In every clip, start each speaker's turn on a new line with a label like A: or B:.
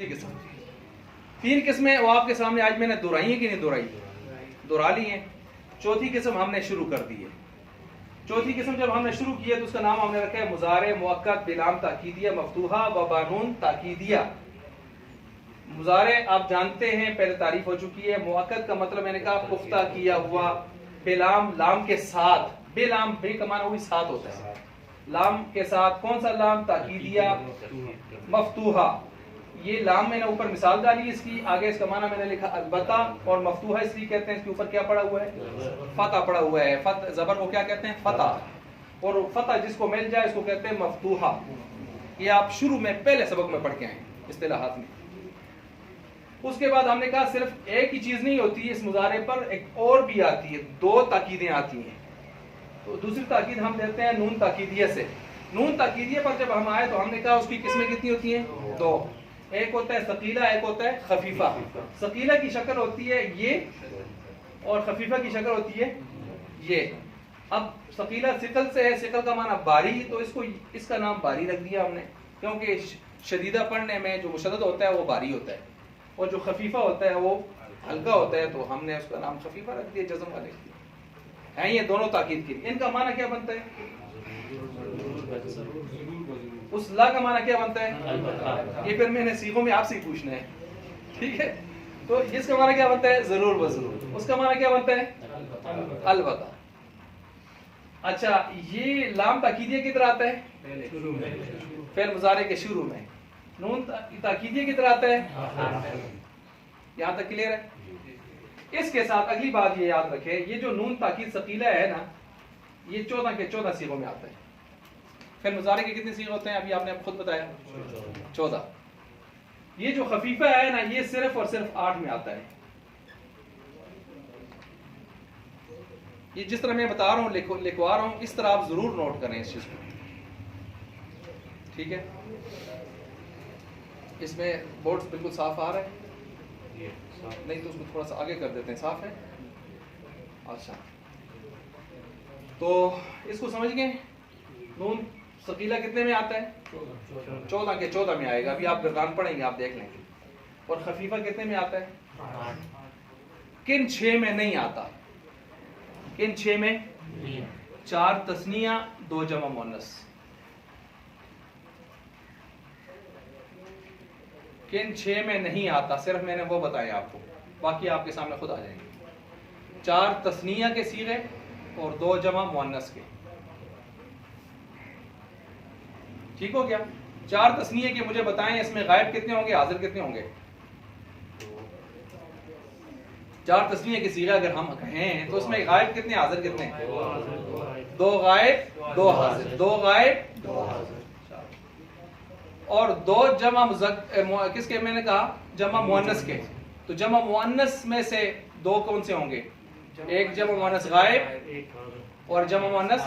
A: किस्म, 3 किस्में वो आपके सामने आज मैंने दोहराई है कि नहीं दोहराई, दोहरा ली हैं। चौथी किस्म हमने शुरू कर दी है। चौथी किस्म जब हमने शुरू की है तो उसका नाम हमने रखा है मुजारे मुअक्कद बिलाम ताकीदिया मफ्तूहा व बानून ताकीदिया। मुजारे आप जानते हैं, पहले तारीफ हो चुकी है। मुअक्कद का मतलब मैंने कहा पुख्ता किया हुआ, बेलाम लाम के साथ, बेलाम बे कमाना हुई साथ होता है, लाम के साथ। कौन सा लाम? ताकीदिया मफ्तूहा। ये लाम मैंने ऊपर मिसाल डाली इसकी, आगे इसका माना मैंने लिखा अलबत्ता। और मफ्तूहा इसलिए कहते हैं इसके ऊपर क्या पड़ा हुआ है? फतह पड़ा हुआ है। फत जबर को क्या कहते हैं? फतह। और फतह जिसको मिल जाए इसको कहते हैं मफ्तूहा। ये आप शुरू में पहले सबक में पढ़ के आए इस्तिलाहात में। उसके बाद हमने कहा सिर्फ एक ही चीज नहीं होती इस मुजारे पर, एक और भी आती है, 2 ताकीदें आती हैं। तो दूसरी ताकीद हम देते हैं नून ताकीदिया से। नून ताकीदिया पर जब हम आए तो हमने कहा उसकी किस्में कितनी होती हैं? 2। एक होता है सकीला, एक होता है खफीफा। सकीला की शक्ल होती है ये और खफीफा की शक्ल होती है ये। अब सकीला सिकल से है, सिकल का माना भारी, तो इसको इसका नाम भारी रख दिया हमने, क्योंकि शदीदा पढ़ने में जो मुशद्दद होता है वो भारी होता है और जो खफीफा होता है वो हल्का होता है, तो हमने उसका नाम खफीफा रख दिया, जज़म वाले हैं। ये दोनों ताकीद के। इनका माना क्या बनता है? उस ला का माना क्या बनता है? ये फिर मैंने सीखों में आपसे ही पूछना है, ठीक है? तो इसका माना क्या बनता है? जरूर व जरूर। उसका माना क्या बनता है? अलबत्ता। अच्छा, ये लाम ताकीदिया किधर आता है? फिर मुजारे के शुरू में। नून ताकीदिया किधर आता है? यहाँ तक क्लियर है? इसके साथ अगली बात ये याद रखें, ये जो नून ताकीद सकीला है ना, ये 14 के 14 सीगों में आता है। फिर मुजारे के कितने सीगे होते हैं? अभी आपने खुद बताया 14। ये जो खफीफा है ना, ये सिर्फ और सिर्फ 8 में आता है। ये जिस तरह मैं बता रहा हूँ, लिखवा रहा हूँ, इस तरह आप जरूर नोट करें इस चीज को, ठीक है? इसमें बोर्ड बिल्कुल साफ आ रहा है? नहीं तो उसको थोड़ा सा आगे कर देते हैं। साफ है? अच्छा, तो इसको समझ गए। नून सकीला कितने में आता है? 14 के 14 में आएगा। अभी आप दरगान पढ़ेंगे, आप देख लेंगे। और खफीफा कितने में आता है? किन 6 में नहीं आता? किन 6 में? 4 तस्निया 2 जमा मुअन्नस। किन 6 में नहीं आता? सिर्फ मैंने वो बताए आपको, बाकी आपके सामने खुद आ जाएंगे। 4 तस्निया के सीगे और 2 जमा मुअन्नस के। ठीक हो गया? 4 तस्निये के मुझे बताएं, इसमें गायब कितने होंगे, हाजिर कितने होंगे? 4 तस्निये के सीगा अगर हम कहें तो उसमें गायब कितने, हाजिर कितने? 2 गायब 2 हाजिर, 2 गायब 2 हाजिर। और 2 जमा किसके मैंने कहा? जमा मुअन्नस के। तो जमा मुअन्नस में से 2 कौन से होंगे? एक जमा मुअन्नस गायब और जमा मुअन्नस।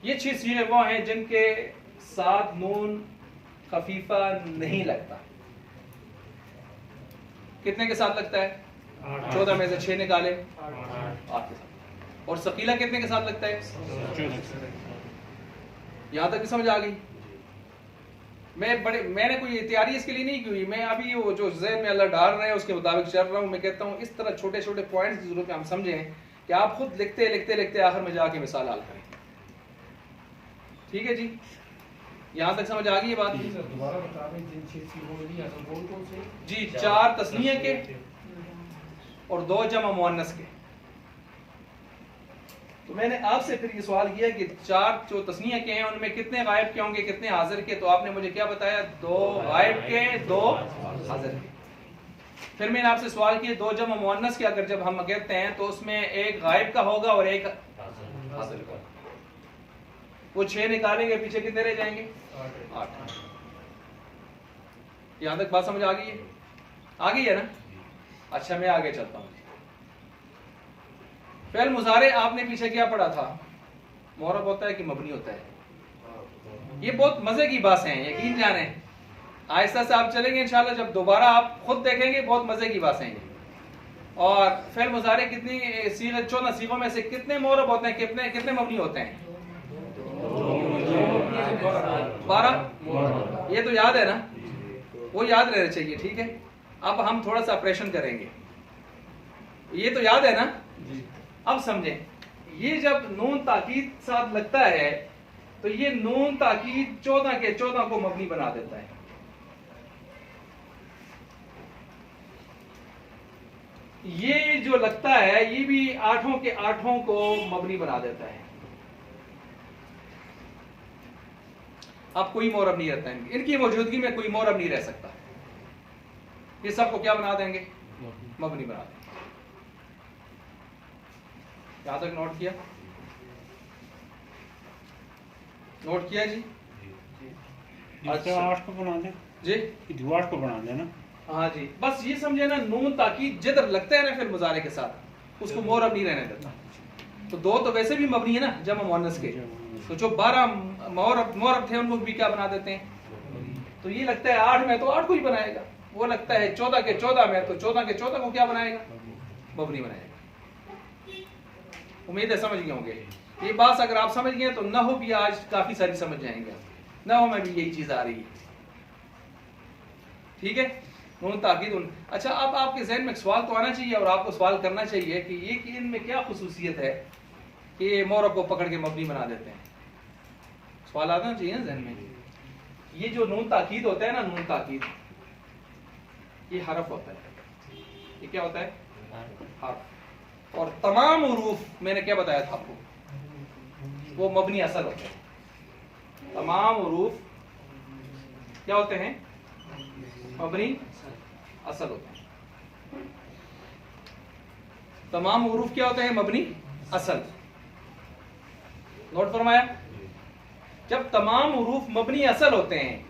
A: ये 6 सीगे वो हैं जिनके साथ नून खफीफा नहीं लगता। कितने के साथ लगता है? 14 में से 6 निकाले, 8 के साथ। और सकीला कितने के साथ लगता है? यहां तक समझ आ गई? मैंने कोई तैयारी इसके लिए नहीं की हुई, मैं अभी वो जो ज़हन में अल्लाह डाल रहे हैं उसके मुताबिक चल रहा हूँ। मैं कहता हूँ इस तरह छोटे छोटे पॉइंट्स की जरूरत है हम समझें कि आप खुद लिखते लिखते लिखते आखिर में जाके मिसाल हल करें। ठीक है जी? यहाँ तक समझ आ गई ये बात? जी, 4 तस्निया के और 2 जमा मुअन्नस के। तो मैंने आपसे फिर ये सवाल किया कि 4 जो तस्निया के हैं उनमें कितने गायब के होंगे, कितने हाजिर के? तो आपने मुझे क्या बताया? 2 गायब के 2 हाजिर के। फिर मैंने आपसे सवाल किया 2 जमा मुअन्नस के अगर जब हम कहते हैं तो उसमें एक गायब का होगा और एक हाजिर का। वो 6 निकालेंगे, पीछे कितने रह जाएंगे? 8। यहां तक बात समझ आ गई है? आ गई है ना? अच्छा, मैं आगे चलता हूं। फेल मुजारे आपने पीछे क्या पढ़ा था? मुअर्रब होता है कि मबनी होता है? ये बहुत मजे की बात है, यकीन जाने। आहिस्ता से आप चलेंगे इंशाल्लाह, जब दोबारा आप खुद देखेंगे बहुत मजे की बात है ये। और फेल मुजारे कितनी सीगे, 14 सीगों में से कितने मुअर्रब होते हैं, कितने कितने मबनी होते हैं? 12। ये तो याद है ना? वो याद रहना चाहिए, ठीक है। अब हम थोड़ा सा ऑपरेशन करेंगे, ये तो याद है ना जी। अब समझें, ये जब नून ताकीद साथ लगता है तो ये नून ताकीद 14 के 14 को मबनी बना देता है। ये जो लगता है ये भी 8 के 8 को मबनी बना देता है। अब कोई मोरब नहीं रहता है, इनकी मौजूदगी में कोई मोरब नहीं रह सकता। ये सबको क्या बना देंगे? मबनी बना देंगे। यहां तक नोट किया? नोट किया जी?
B: अच्छा 8 को बना दें
A: जी,
B: 8 को बना देना।
A: हाँ जी, बस ये समझे ना, नून ताकीद जिधर लगता है ना फिर मुजारे के साथ, उसको मोरब नहीं रहने देता। तो 2 तो वैसे भी मबनी है ना जमा मुअन्नस के, तो जो 12 मोरब थे उनको भी क्या बना देते हैं। तो ये लगता है 8 में तो 8 को ही बनाएगा, वो लगता है 14 के 14 में तो 14 के 14 को क्या बनाएगा? मबनी बनाएगा। उम्मीद है समझ गए होंगे ये बात। अगर आप समझ गए तो नहू भी आज काफी सारी समझ जाएंगे। नहू में भी यही चीज आ रही है, ठीक है। नून ताकीद अच्छा, अब आपके जहन में एक सवाल तो आना चाहिए और आपको सवाल करना चाहिए कि ये कि इनमें क्या खुसूसियत है कि ये मोरब को पकड़ के मबनी बना देते हैं। सवाल आना चाहिए ना जहन में। ये जो नून ताकीद होता है ना, नून ताकीद ये हरफ होता है। ये क्या होता है? हरफ। और तमाम हुरूफ मैंने क्या बताया था आपको, वो मबनी असल होते हैं। तमाम हुरूफ क्या होते हैं? मबनी असल होते हैं। तमाम हुरूफ क्या होते हैं? मबनी असल। नोट फरमाया? जब तमाम हुरूफ मबनी असल होते हैं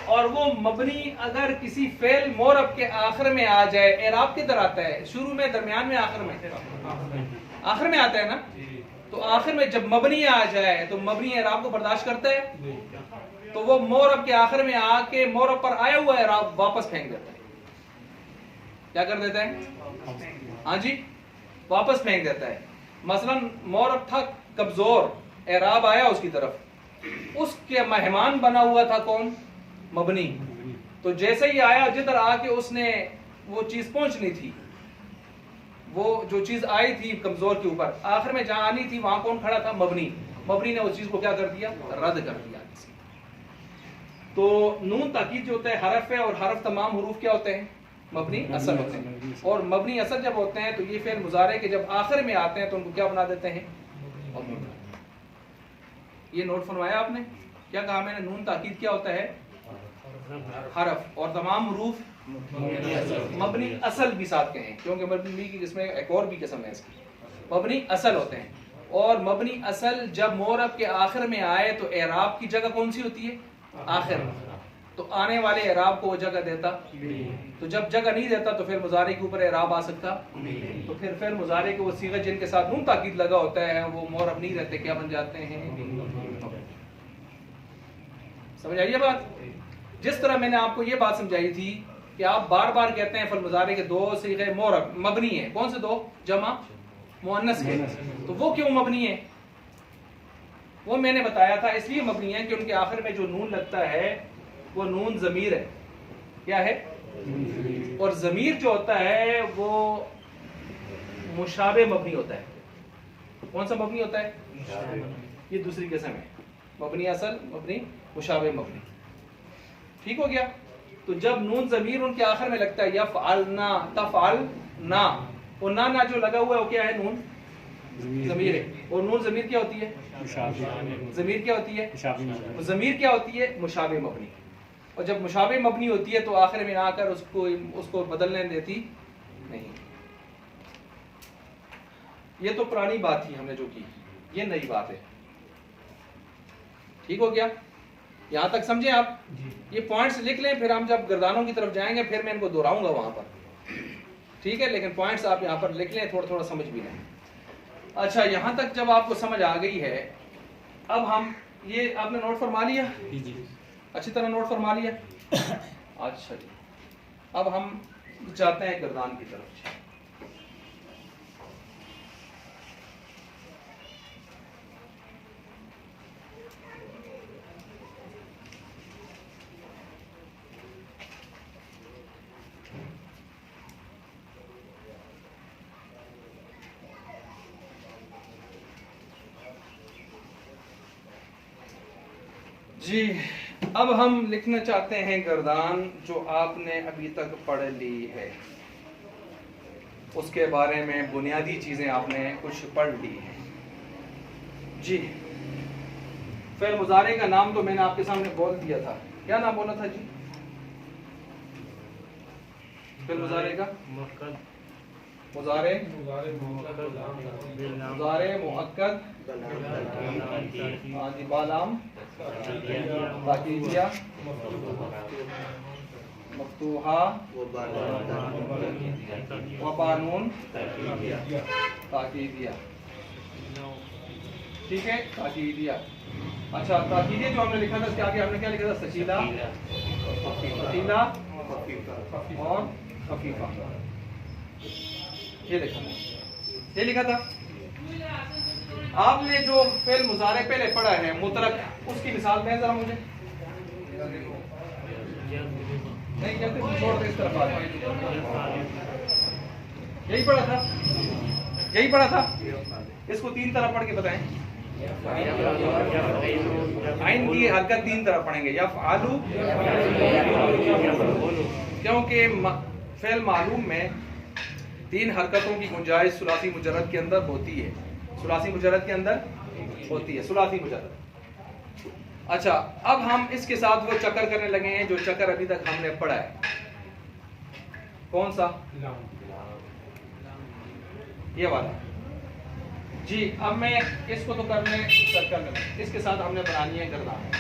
A: और वो मबनी अगर किसी फेल मोरब के आखिर में आ जाए, एराब किधर आता है? शुरू में, दरमियान में, आखिर में? आखिर में आता है ना। तो आखिर में जब मबनी आ जाए तो मबनी एराब को बर्दाश्त करता है, तो वो मोरब के आखिर में आके मोरब पर आया हुआ एराब वापस फेंक देता है। क्या कर देता है? हाँ जी, वापस फेंक देता है। मसलन मोरब था कमजोर, एराब आया उसकी तरफ, उसके मेहमान बना हुआ था कौन? मबनी। तो जैसे ही आया, जिधर आके उसने वो चीज पहुंचनी थी, वो जो चीज आई थी कमजोर के ऊपर, आखिर में जहां आनी थी वहां कौन खड़ा था? मबनी। मबनी ने उस चीज को क्या कर दिया? रद्द कर दिया। तो नून ताकीद जो होता है हरफ है, और हरफ तमाम हुरूफ क्या होते हैं? मबनी असल होते हैं। और मबनी असल जब होते हैं तो ये फिर मुजारे के जब आखिर में आते हैं तो उनको क्या बना देते हैं? ये नोट फरमाया आपने? क्या कहा मैंने? नून ताकीद क्या होता है? हरफ। और तमाम हुरूफ मबनी असल भी साथ कहें, क्योंकि मबनी की किस्म एक और भी किस्म है इसकी। मबनी असल होते हैं। और मबनी असल जब मोरब के आखिर में आए तो एराब की जगह कौन सी होती है? आखिर। तो आने वाले एराब को वो जगह देता, तो जब जगह नहीं देता तो फिर मुजारे के ऊपर एराब आ सकता, तो फिर मुजारे के वो सीगा जिनके साथ नून ताकीद लगा होता है वो मोरब नहीं रहते, क्या बन जाते हैं? समझ आइए बात? जिस तरह मैंने आपको ये बात समझाई थी कि आप बार बार कहते हैं फल मुजारे के 2 सीगे मोरब मबनी है। कौन से 2? जमा मुअन्नस के। तो वो क्यों मबनी है? वो मैंने बताया था, इसलिए मबनी है कि उनके आखिर में जो नून लगता है वो नून ज़मीर है। क्या है? और ज़मीर जो होता है वो मुशाबे मबनी होता है। कौन सा मबनी होता है? ये दूसरी किस्म है, मबनी असल, मबनी, मुशाबे मबनी। ठीक हो गया? तो जब नून ज़मीर उनके आखिर में लगता है, यफ़अलना, तफ़अलना, और ना जो लगा हुआ है वो क्या है? नून ज़मीर है। और नून ज़मीर क्या होती है? ज़मीर क्या होती है? ज़मीर क्या होती है? मुशाबे मबनी। और जब मुशाबे मबनी होती है तो आखिर में आकर उसको बदलने देती नहीं। ये तो पुरानी बात थी हमने जो की, ये नई बात है। ठीक हो गया? यहां तक समझे आप? ये पॉइंट्स लिख लें, फिर हम जब गर्दानों की तरफ जाएंगे फिर मैं इनको दोहराऊंगा वहां पर। ठीक है? लेकिन पॉइंट्स आप यहां पर लिख लें, थोड़ा थोड़ा समझ भी लें। अच्छा, यहां तक जब आपको समझ आ गई है, अब हम ये आपने नोट फरमा लिया? अच्छी तरह नोट फरमा लिया? अच्छा जी, अब हम जाते हैं गर्दान की तरफ। जी, अब हम लिखना चाहते हैं गर्दान जो आपने अभी तक पढ़ ली है, उसके बारे में बुनियादी चीज़ें आपने कुछ पढ़ ली हैं। जी, फिर मुजारे का नाम तो मैंने आपके सामने बोल दिया था। क्या नाम बोला था जी? फिर मुजारे का मुजारे मुअक्कद बालाम ताकीदिया मफ्तूहा व बानून ताकीदिया। ठीक है, ताकीदिया। अच्छा, ताकीदिया जो हमने लिखा था उसके आगे हमने क्या लिखा था? सकीला, सकीला और खफीफा, ये लिखा था। ये लिखा था। आपने जो फेल मुजारे पहले पढ़ा है मुतलक, उसकी मिसाल दें जरा मुझे। नहीं कहते, छोड़ दे इस तरफ। यही पढ़ा था, यही पढ़ा था। इसको तीन तरह पढ़ के बताएं। आइन की हरकत तीन तरह पढ़ेंगे, यफ़अलु, क्योंकि फेल मालूम में तीन हरकतों की गुंजाइश सुलासी मुजर्रद के अंदर होती है। सुलासी मुजर्रद के अंदर होती है, सुलासी मुजर्रद। अच्छा, अब हम इसके साथ वो चक्कर करने लगे हैं जो चक्कर अभी तक हमने पढ़ा है। कौन सा? ये वाला। जी, अब मैं इसको तो करने चक्कर में, इसके साथ हमने बनानी है गर्दान।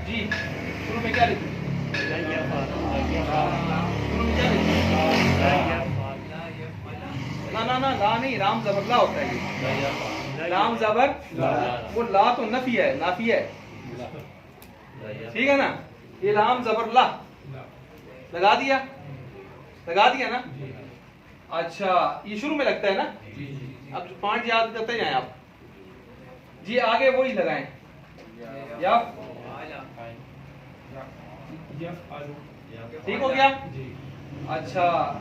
A: जी, शुरू में क्या लिखूं? शुरू में क्या लिखूं? ना ना ना, ला नहीं, राम जबर ला होता है ये। राम जबर वो ला तो नफी है, नाफी है, ठीक है ना? ये राम जबर ला लगा दिया, लगा दिया ना? अच्छा, ये शुरू में लगता है ना? अब 5 याद करते जाएं आप जी, आगे वही लगाएं। या ठीक हो गया? अच्छा,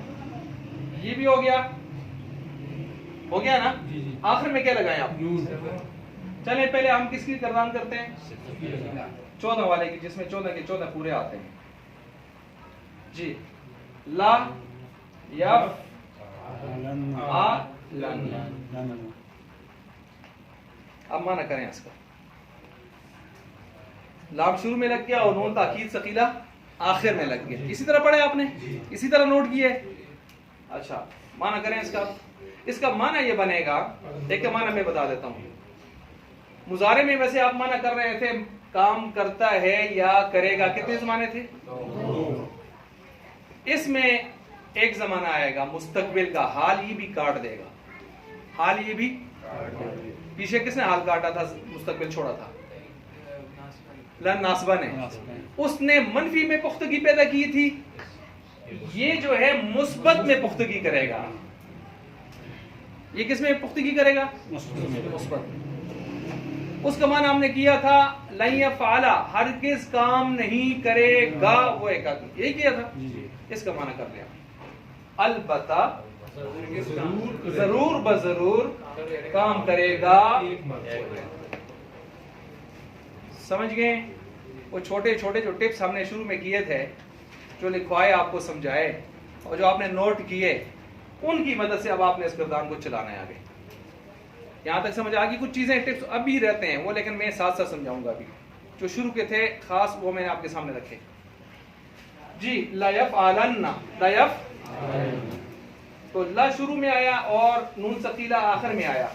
A: ये भी हो गया, हो गया ना? आखिर में क्या लगाएं आप? चलें, पहले हम किसकी गर्दान करते हैं? 14 वाले की, जिसमें 14 के 14 पूरे आते हैं। जी, ला या आ लन। अब माना करें इसका। लाम शुरू में लग गया और नून ताकीद सकीला आखिर में लग गया। इसी तरह पढ़े आपने, इसी तरह नोट किए। अच्छा, माना करें इसका। इसका माना ये बनेगा, एक माना मैं बता देता हूं। मुजारे में वैसे आप माना कर रहे थे काम करता है या करेगा, कितने जमाने थे? इसमें एक जमाना आएगा मुस्तकबिल का, हाल ये भी काट देगा। हाल ये भी, पीछे किसने हाल काटा था, मुस्तकबिल छोड़ा था? लन नासबा ने। उसने मनफी में पुख्तगी पैदा की थी, ये जो है मुस्बत में पुख्तगी करेगा। ये किसमें पुख्तगी करेगा? मुस्बत। उसका माना हमने किया था लन यफ़अला, हरगिज़ काम नहीं करेगा, वो एक आदमी, यही किया था। इसका माना कर लिया। अलबत्ता, जरूर बजरूर काम करेगा। समझ गए? वो छोटे छोटे जो टिप्स हमने शुरू में किए थे, जो लिखवाए आपको समझाए और जो आपने नोट किए, उनकी मदद से अब आपने इस गर्दान को चलाना है आगे। यहां तक समझ आ गई? कुछ चीजें टिप्स अभी रहते हैं वो, लेकिन मैं साथ साथ समझाऊंगा। अभी जो शुरू के थे खास, वो मैंने आपके सामने रखे। जी, ला यफ़अलन्ना, ला यफ़, तो ला शुरू में आया और नून सकीला आखिर में आया,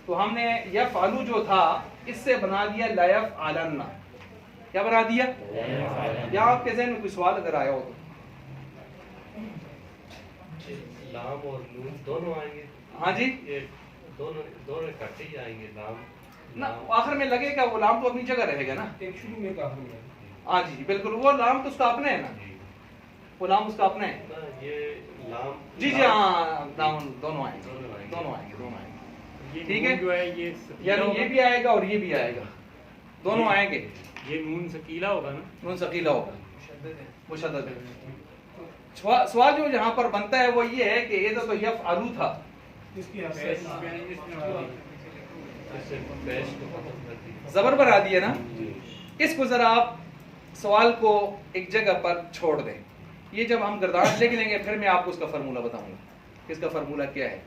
A: तो हमने यफ़अलु जो था इससे बना दिया ला यफ़अलन्ना। क्या बना दिया? या आपके ज़हन में कोई सवाल अगर आया हो तो?
C: लाम और नून दोनों आएंगे।
A: हाँ जी,
C: ये दोनों इकट्ठे ही आएंगे। लाम
A: ना आखिर में लगेगा, वो लाम तो अपनी जगह रहेगा ना।
D: एक शुरू में का हो।
A: हाँ जी बिल्कुल, वो लाम तो उसका अपना है ना, वो लाम उसका अपना है।
C: ना, ये लाम
A: जी जी हाँ, लाम दोनों आएंगे, दोनों आएंगे, दोनों आएंगे। ठीक है,
B: जो है ये
A: यानी ये भी आएगा और ये भी आएगा, दोनों आएंगे।
B: ये नून सकीला होगा ना?
A: नून सकीला होगा, मुशद्दद है। सवाल जो यहाँ पर बनता है वो ये है कि ये तो यफ़अलु था,
D: इसकी
C: इससे पेश को खत्म कर दी।
A: जबर बना दिया ना। इसको ज़रा आप सवाल को एक जगह पर छोड़ दें। ये जब हम गर्दान लिख लेंगे फिर मैं आपको उसका फार्मूला बताऊंगा। इसका फार्मूला क्या है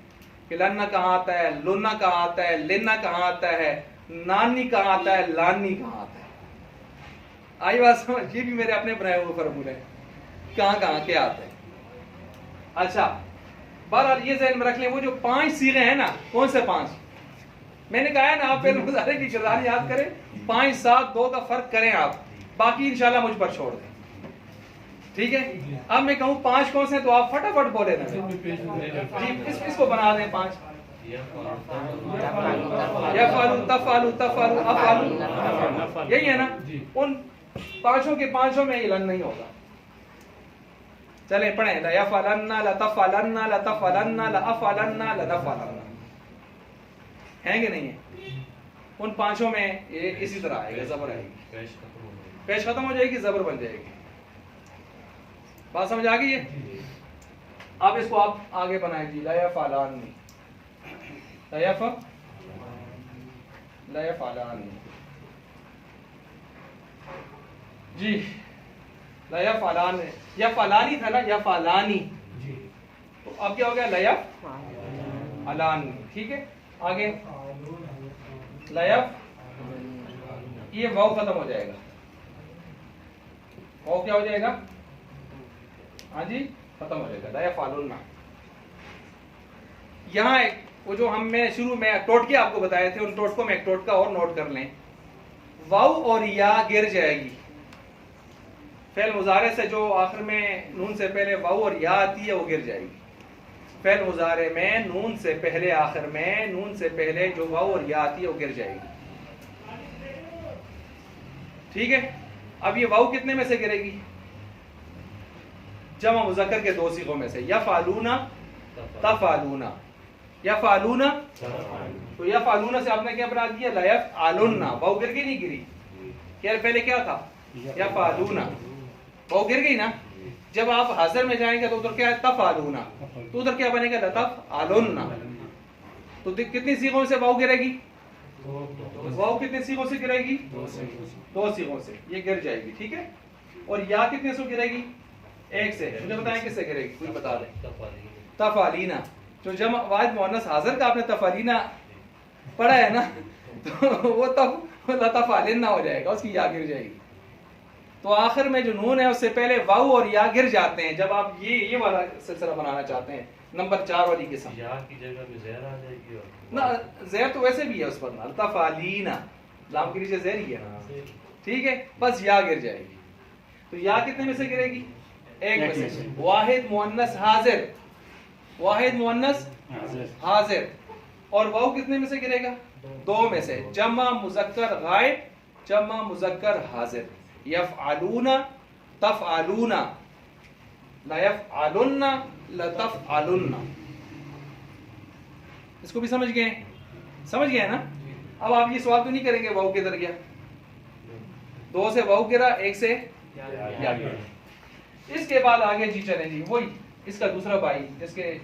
A: कि लन्ना कहाँ आता है, लुन्ना कहाँ आता है, लेना कहाँ आता है, नानी कहाँ आता है, लानी कहाँ आता है। आई बात समझ? ये भी मेरे अपने बनाए हुए फार्मूले हैं, कहाँ कहाँ क्या आता है। अच्छा, बहरहाल ये ज़हन में रख लें, वो जो 5 सीगे हैं ना, कौन से 5 मैंने कहा है ना, आप पहले मुजारे की किरदार याद करें, 5 7 2 का फर्क करें आप, बाकी इंशाल्लाह मुझ पर छोड़ दें, ठीक है। अब मैं कहूँ 5 कौन से हैं तो आप फटाफट बोले ना जी, इसको बना दें 5। यफ़अलु, तफ़अलु, तफ़अलु, अफ़अलु, यही है ना। उन 5 के 5 में इलन नहीं होगा। चले पढ़ें, ला यफ़अलन्ना, ला तफ़अलन्ना, ला तफ़अलन्ना, ला अफ़अलन्ना, ला नफ़अलन्ना, है कि नहीं है? उन 5 में ये इसी तरह आएगा, जबर आएगी, पेश खत्म हो जाएगी, जबर बन जाएगी। बात समझ आ गई है? अब इसको आप आगे बनाए जी, ला यफ़अलानी, ला यफ़अलानी जी, ला यफ़अलानी, यफ़अलानी था ना, यफ़अलानी, तो अब क्या हो गया, ला यफ़अलानी, ठीक है। आगे ला यफ़, ये वाव खत्म हो जाएगा, वाव क्या हो जाएगा, हाँ जी खत्म हो जाएगा, ला यफ़अलुन्ना। यहाँ एक वो जो मैं शुरू में टोटके आपको बताए थे, उन टोटकों में एक टोटका और नोट कर लें, वाव और या गिर जाएगी। फेल मुजारे से जो आखिर में नून से पहले वाव और या आती है वो गिर जाएगी। फेल मुजारे में नून से पहले, आखिर में नून से पहले जो वाव और या आती है वो गिर जाएगी, ठीक है। अब ये वाव कितने में से गिरेगी, जमा मुज़क्कर के 2 सीगों में से, यफ़अलूना, तफ़अलूना, यफ़अलूना, तो यफ़अलूना से आपने क्या बना दिया, ला यफ़अलुन्ना, वाव गिर गई नहीं गिरी, क्या पहले क्या था, यफ़अलूना, वाव गिर गई ना। जब आप हाजिर में जाएंगे तो उधर क्या है, तफ़अलूना, तो उधर क्या बनेगा, ला तफ़अलुन्ना। तो कितनी सीगों से वाव गिरेगी, वाव कितने सीगों से गिरेगी, 2 सीगों से, ये गिर जाएगी, ठीक है। और या कितने से गिरेगी, 1 से। मुझे बताएं किससे गिरेगी, कोई बता दे। तफ़अलीना, जो जमा वाहिद मुअन्नस हाजिर का आपने तफ़अलीना पढ़ा है ना, तो वो तफ़अलिन्ना हो जाएगा, उसकी या गिर जाएगी। तो आखिर में जो नून है उससे पहले वाव और या गिर जाते हैं जब आप ये वाला सिलसिला बनाना चाहते हैं, नंबर 4 वाली किस्म।
C: या की जगह में ज़ेर आ जाएगी और
A: ना, ज़ेर तो वैसे भी है उस पर ना, तफ़अलीना, लाम के नीचे ज़ेर ही है ना, ठीक है, बस या गिर जाएगी। तो या कितने में से गिरेगी, 1 में से। वाहिद मुअन्नस हाजिर, वाहिद मुअन्नस हाजिर, और वाव कितने में से गिरेगा, 2 में से। जमा मुज़क्कर गायब, जमा मुज़क्कर हाजिर, यफ़अलूना, तफ़अलूना, ला यफ़अलुन्ना, ला तफ़अलुन्ना। इसको भी समझ गए, समझ गए ना। अब आप ये सवाल तो नहीं करेंगे वाव किधर गया, 2 से वाव गिरा, 1 से या गिरा। इसके बाद आगे जी चलें जी, वही इसका दूसरा भाई, इसके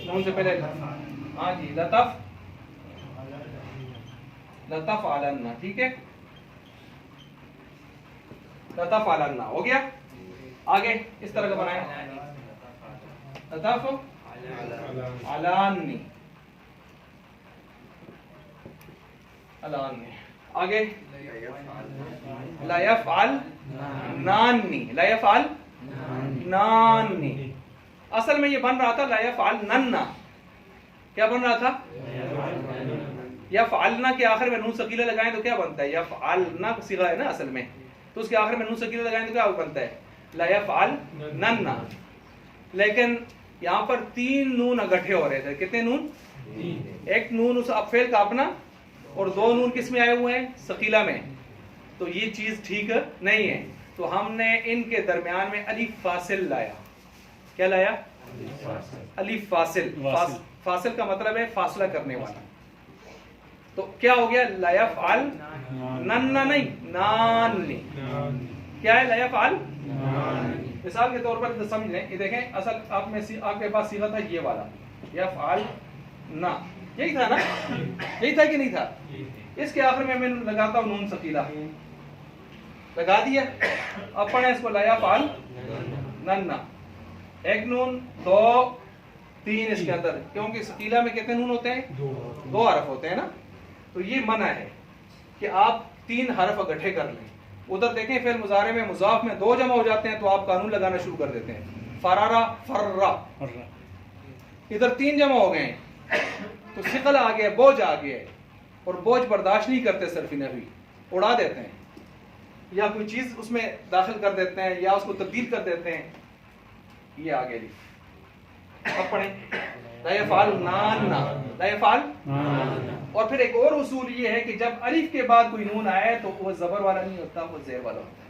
A: नून से पहले, हाँ जी, लतफ़अलन्ना, ठीक है, लतफ़अलन्ना हो गया। आगे इस तरह का बनाए, लतफ़अलन्नी, अलान्नी। आगे ला यफ़अलनान्नी, ला यफ़अलनान्नी। असल में ये बन रहा था ला यफ़अलनन्ना, क्या बन रहा था, यफ़अलना के आखिर में नून सकीला लगाएं तो क्या बनता है, यफ़अलना सीगा है ना असल में, तो उसके आखिर में नून सकीला लगाएं तो क्या बनता है, ला यफ़अलनन्ना। लेकिन यहाँ पर 3 नून इकट्ठे हो रहे थे, कितने नून, 1 नून उस अफ़ेल का अपना और 2 नून किस में आए हुए हैं, सकीला में, तो ये चीज ठीक नहीं है। तो हमने इनके दरमियान में अलिफ फासिल लाया, क्या लाया, अलिफ फासिल। फासिल का मतलब है फासला करने वाला। तो क्या हो गया, ला यफ़अलनन्ना नहीं, नान्नी, क्या है, ला यफ़अलनान्नी। मिसाल के तौर पर समझ लें, ये देखें, असल आप में आपके पास सीगा था ये वाला, यफ़अलना, यही था ना, यही था कि नहीं था। इसके आखिर में मैं लगाता हूँ नून सकीला, लगा दिया। अब पढ़े इसको ला यफ़अल नन्ना, एक नून दो तीन इसके अंदर, क्योंकि सकीला में कितने नून होते हैं? दो हरफ होते हैं ना। तो ये मना है कि आप 3 हरफ इकट्ठे कर लें। उधर देखें फिर मुजारे में मुजाफ में 2 जमा हो जाते हैं तो आप कानून लगाना शुरू कर देते हैं, फरारा फर्रा। इधर 3 जमा हो गए तो शिकल आ गया, बोझ आ गया, और बोझ बर्दाश्त नहीं करते सरफी नहवी, उड़ा देते हैं या कोई चीज उसमें दाखिल कर देते हैं या उसको तब्दील कर देते हैं। ये आ गया। अब पढ़ें ला यफ़अल नाना, ला यफ़अल। और फिर एक और उसूल ये है कि जब अलिफ के बाद कोई नून आए तो वो जबर वाला नहीं होता, वो ज़ेर वाला होता है।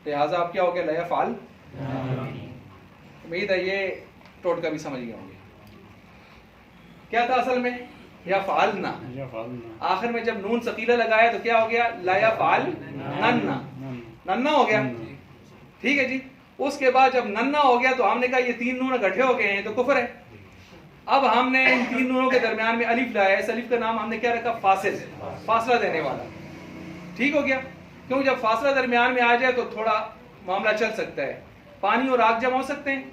A: लिहाजा आप क्या हो गया? ला यफ़अल। उम्मीद है ये टोटका भी समझ गए होंगे। क्या था असल में? यफ़अलना। आखिर में जब नून सकीला लगाया तो क्या हो गया? ला यफ़अल नन्ना, नन्ना हो गया। ठीक है जी। उसके बाद जब नन्ना हो गया तो हमने कहा ये 3 नून इकट्ठे हो गए हैं तो कुफर है। अब हमने इन 3 नूनों के दरमियान में अलिफ लाया। इस अलिफ का नाम हमने क्या रखा? फासिल, फासला देने वाला। ठीक हो गया। क्योंकि जब फासला दरमियान में आ जाए तो थोड़ा मामला चल सकता है। पानी और आग जमा हो सकते हैं,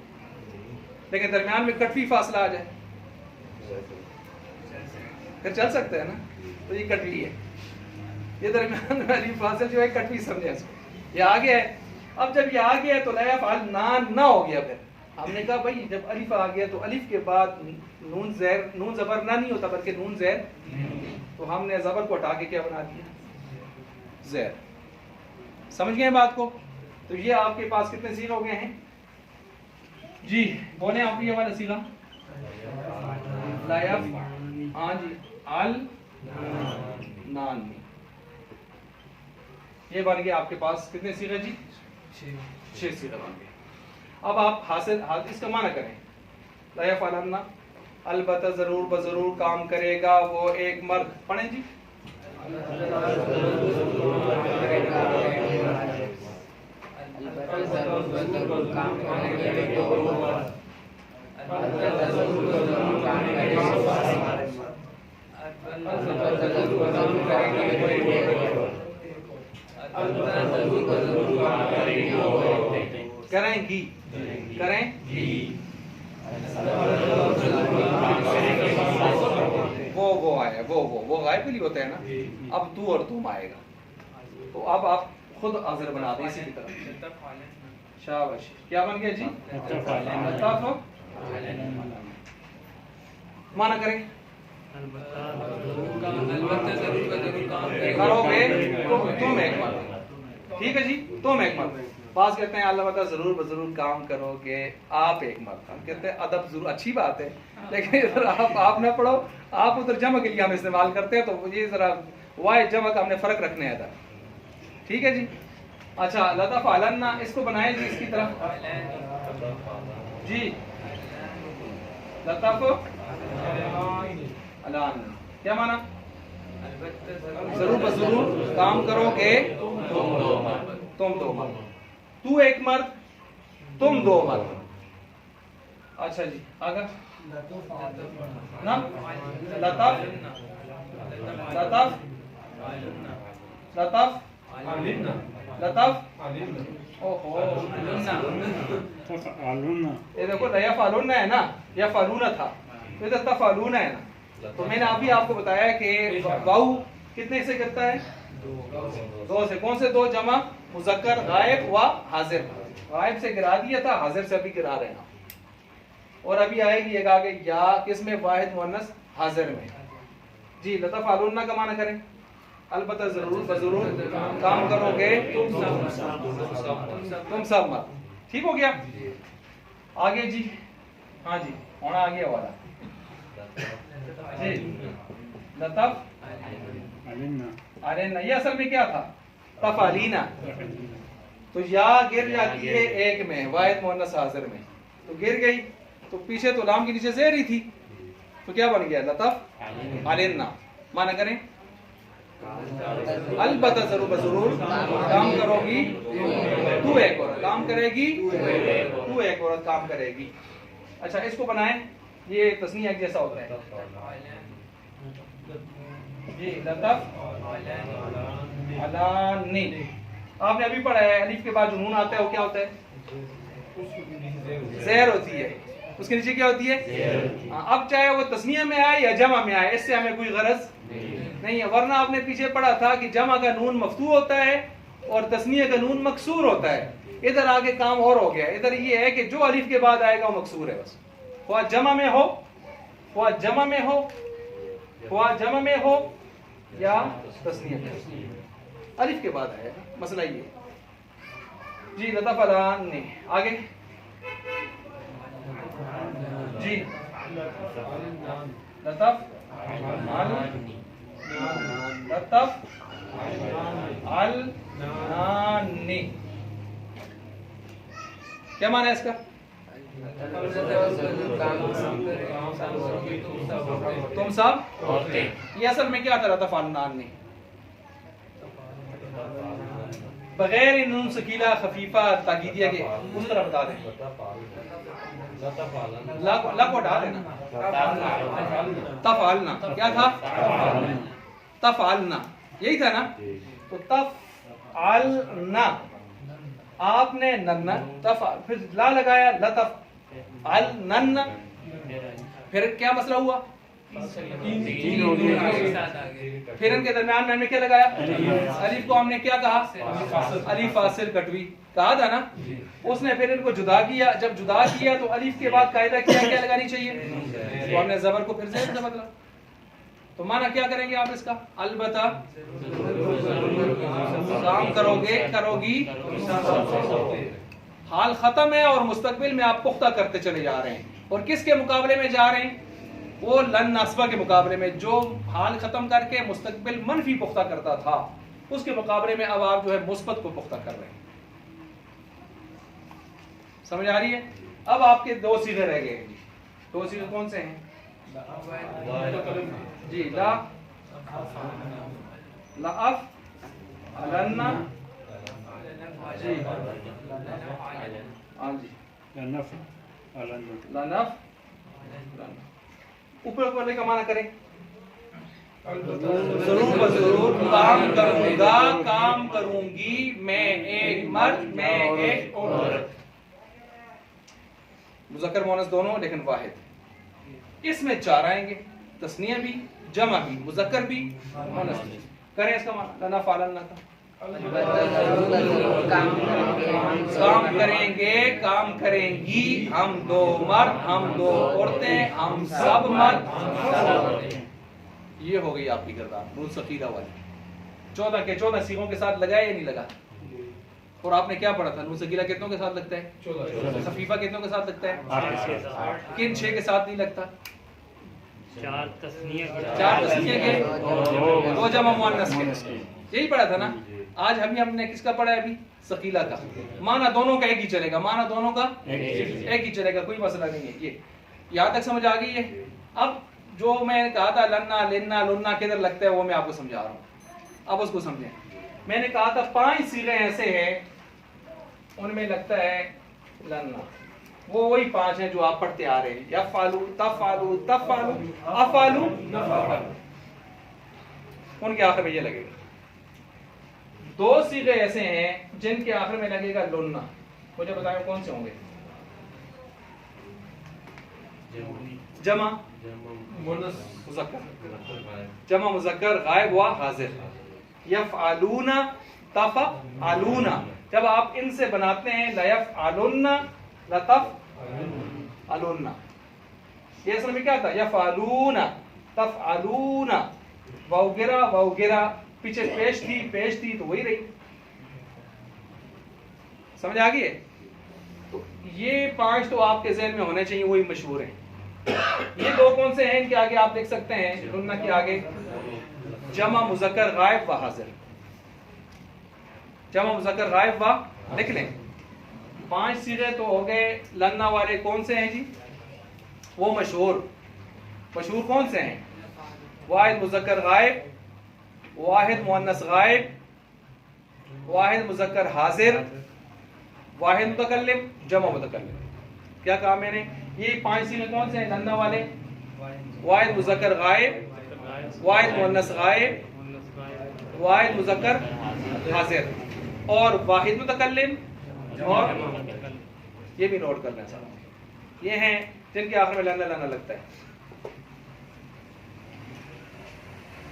A: लेकिन दरमियान में कटवी फासला आ जाए फिर चल सकता है ना। तो ये कटवी है, ये दरमियान में अलिफ फासिल जो है कटवी समझे इसको। ये आ गया है। अब जब ये आ गया है तो ला यफ़अल ना हो गया। फिर हमने कहा भाई जब अलिफ आ गया तो अलिफ के बाद नून ज़ेर, नून ज़बर ना नहीं होता बल्कि नून ज़ेर, तो हमने ज़बर को हटा के क्या बना दिया? ज़ेर। समझ गए बात को? तो ये आपके पास कितने सीगा हो गए हैं जी? बोले आप ये वाला सीगा ला यफ़अल, हाँ जी, अल नान। ये बन गया आपके पास कितने सीगे जी? 6 सीगे बन गए। अब आप हासिल इसका माना करें ला यफ़अलन्ना, अलबत्ता जरूर बजरूर काम करेगा वो एक मर्द। पढ़ें जी। करेंगी, करेंगी। वो आया, वो गायब भी नहीं होता है ना। अब तू और तुम आएगा तो अब आप खुद हाजिर बना दें इसी की तरफ। शाबाश। क्या बन गया जी? माना करें करोगे तुम एक मर्द। ठीक है जी, तुम एक मर्द। पास कहते हैं अलबत्ता जरूर बजरूर काम करोगे आप एक मर्द। हम कहते हैं अदब जरूर अच्छी बात है, लेकिन इधर आप ना पढ़ो, आप उधर जमा के लिए हम इस्तेमाल करते हैं, तो ये जरा वाय जमा का हमने फर्क रखने है था। ठीक है जी। अच्छा, लतफ़अलन्ना इसको बनाए जी इसकी तरह जी। लतफ़अलन क्या माना? जरूर बजरूर काम करोगे तुम 2 मर्द। तू एक मर्द, तुम 2 मर्द। अच्छा जी, आगे ना लतफ़ लतफ़ लतफ़ लतफ़ ओहो ये देखो ला यफ़अलुन्ना है ना, यफ़अलूना था, तो इधर तफ़अलूना है ना। तो मैंने अभी आपको बताया कि वाऊ कितने से करता है? 2 से। कौन से 2? जमा मुज़क्कर गायब व हाजिर। गायब से गिरा दिया था, हाजिर से अभी गिरा रहे हैं। और अभी आएगी एक आगे या किसमें? वाहिद मुअन्नस हाजिर में जी। लतफ़अलुन्ना का माना करें अलबत्ता जरूर बजरूर काम करोगे तुम सब मत। ठीक हो गया। आगे जी, हाँ जी, होना आ गया वाला जी। लतफ़अलन्ना ये असल में क्या था? तफ़अलीना। तो या गिर जाती है एक में, वाहिद मुअन्नस हाजिर में, तो गिर गई, तो पीछे तो लाम के नीचे ज़ेर ही थी, तो क्या बन गया? लतफ़अलन्ना। माना करें अलबत्ता जरूर बजरूर काम करोगी तू एक औरत काम करेगी, तू एक औरत काम करेगी। अच्छा, इसको बनाएं, ये तस्नीया जैसा होता है। जी लतफ अलानी। आपने अभी पढ़ा है अलिफ के बाद जो नून आता है वो क्या होता है? ज़ेर होती है। उसके नीचे क्या होती है? हाँ, अब चाहे वो तस्निया में आए या जमा में आए, इससे हमें कोई गरज नहीं है। वरना आपने पीछे पढ़ा था कि जमा का नून मफ्तू होता है और तस्निया का नून मकसूर होता है। इधर आगे काम और हो गया। इधर ये है कि जो अलिफ के बाद आएगा वो मकसूर है बस। ख्वाह जमा में हो, ख्वाह जमा में हो, ख्वाह जमा में हो या तस्निया में, अलिफ के बाद आएगा। मसला ये जी। लतफ अलानी आगे जी। लतफ लतफ अल नानी क्या माना है इसका? तुम सब ये असल में क्या था? लतफ अल नानी बगैर नून सकीला खफीफा ताकीदिया के उस तरह बता दें। ला को हटा देना। तफअलना क्या था? तफअलना यही था ना। तो तफअलना आपने नन्ना तफ फिर ला लगाया लतफ अल नन्ना, फिर क्या मसला हुआ? फिर इनके दरमियान में क्या लगाया? अलिफ को हमने क्या कहा? अलिफ फासिल कटवी कहा था ना। उसने फिर इनको जुदा किया। जब जुदा किया तो अलिफ के बाद कायदा क्या क्या लगानी चाहिए? तो हमने जबर को फिर ज़ेर से बदला। तो माना क्या करेंगे आप इसका? अलबत्ता काम करोगे करोगी। हाल खत्म है और मुस्तकबिल में आप पुख्ता करते चले जा रहे हैं। और किसके मुकाबले में जा रहे हैं? वो लन नासबा के मुकाबले में, जो हाल खत्म करके मुस्तकबिल मनफी पुख्ता करता था, उसके मुकाबले में अब आप जो है मुस्बत को पुख्ता कर रहे हैं। समझ आ रही है? अब आपके दो सीगे रह गए हैं। दो सीगे कौन से हैं जी? ला लाफ अलन्ना जी, हाँ जी, लनफ लनफ। ऊपर वाले का माना करें जरूर जरूर काम करूंगा, काम करूंगी, मैं एक मर्द, मैं एक औरत। मुज़क्कर मुअन्नस दोनों लेकिन वाहिद। इसमें चार आएंगे, तस्निया भी, जमा भी, मुज़क्कर भी, मुअन्नस भी। करें इसका माना लना फालना का। काम करेंगे, काम करेंगी, हम दो मर्द, हम दो औरतें, हम सब मर्द। ये हो गई आपकी किरदार नून सकीला वाली। 14 के 14 सीगों के साथ लगाया या नहीं लगा? और आपने क्या पढ़ा था? नून सकीला कितनों के साथ लगता है? 14। खफीफा कितनों के साथ लगता है? 8। किन 6 के साथ नहीं लगता?
B: 4 तस्निया
A: के, 2 जमा मुअन्नस के। यही पढ़ा था ना। आज हमने किसका पढ़ा है? अभी सकीला का। माना दोनों का एक ही चलेगा, माना दोनों का एक ही चलेगा, कोई मसला नहीं है। ये यहाँ तक समझ आ गई है। अब जो मैंने कहा था लन्ना लेन्ना लुन्ना किधर लगता है वो मैं आपको समझा रहा हूँ। अब उसको समझें। मैंने कहा था 5 सीगे ऐसे हैं उनमें लगता है लन्ना। वो वही 5 हैं जो आप पढ़ते आ रहे हैं। यफ़अलु, तफ़अलु, तफ़अलु, अफ़अलु, नफ़अलु। उनके आखिर में ये लगेगा। 2 सीगे ऐसे हैं जिनके आखिर में लगेगा लुन्ना। मुझे बताएं कौन से होंगे? जमा मुज़क्कर, जमा मुज़क्कर गायब व हाजिर। यफ़अलूना, तफ़अलूना। जब आप इनसे बनाते हैं लयफ़अलुन्ना, लतफ़अलुन्ना। ये असल में क्या था? यफ़अलूना, तफ़अलूना, वग़ैरह वग़ैरह। पीछे पेश थी तो वही रही। समझ आ गई है? तो ये 5 तो आपके ज़हन में होने चाहिए, वही मशहूर हैं। ये 2 कौन से हैं? इनके आगे आप देख सकते हैं, लुन्ना के आगे जमा मुज़क्कर गायब व हाजिर। जमा मुज़क्कर गायब व लिख लें। 5 सीगे तो हो गए। लन्ना वाले कौन से हैं जी? वो मशहूर कौन से हैं? वाहिद मुज़क्कर गायब, वाहिद मुअन्नस गायब, वाहिद मुज़क्कर हाजिर, वाहिद मुतकल्लिम, जमा मुतकल्लिम। क्या कहा मैंने? ये 5 सीगे कौन से हैं लन्ना वाले? वाहिद मुज़क्कर गायब, वाहिद मुअन्नस गायब, वाहिद मुज़क्कर हाजिर और वाहिद मुतकल्लिम, और ये भी नोट कर लें साहब। ये हैं जिनके आखिर में लन्ना लन्ना लगता है।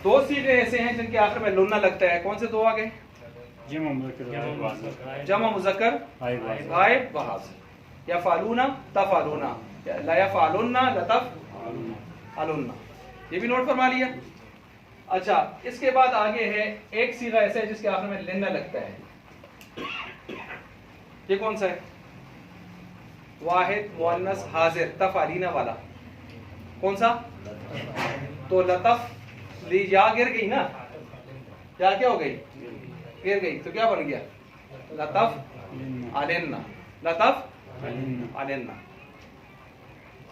A: दो सीगे ऐसे हैं जिनके आखिर में लुन्ना लगता है। कौन से दो आ गए?
E: जमा मुज़क्कर
A: जमा मुज़क्कर गायब व हाज़िर। या फालूना तफालूना, ला यफ़ालुन्ना लतफ़अलुन्ना, ये भी नोट फरमा लिया। अच्छा, इसके बाद आगे है एक सीगा ऐसा है जिसके आखिर में लिन्ना लगता है। ये कौन सा है? वाहिद मुअन्नस हाजिर तफालीना वाला। कौन सा? तो लतफ ली या गिर गई ना, या क्या हो गई? गिर गई, तो क्या बन गया? लतफ अलिन्ना, लतफ अलिन्ना।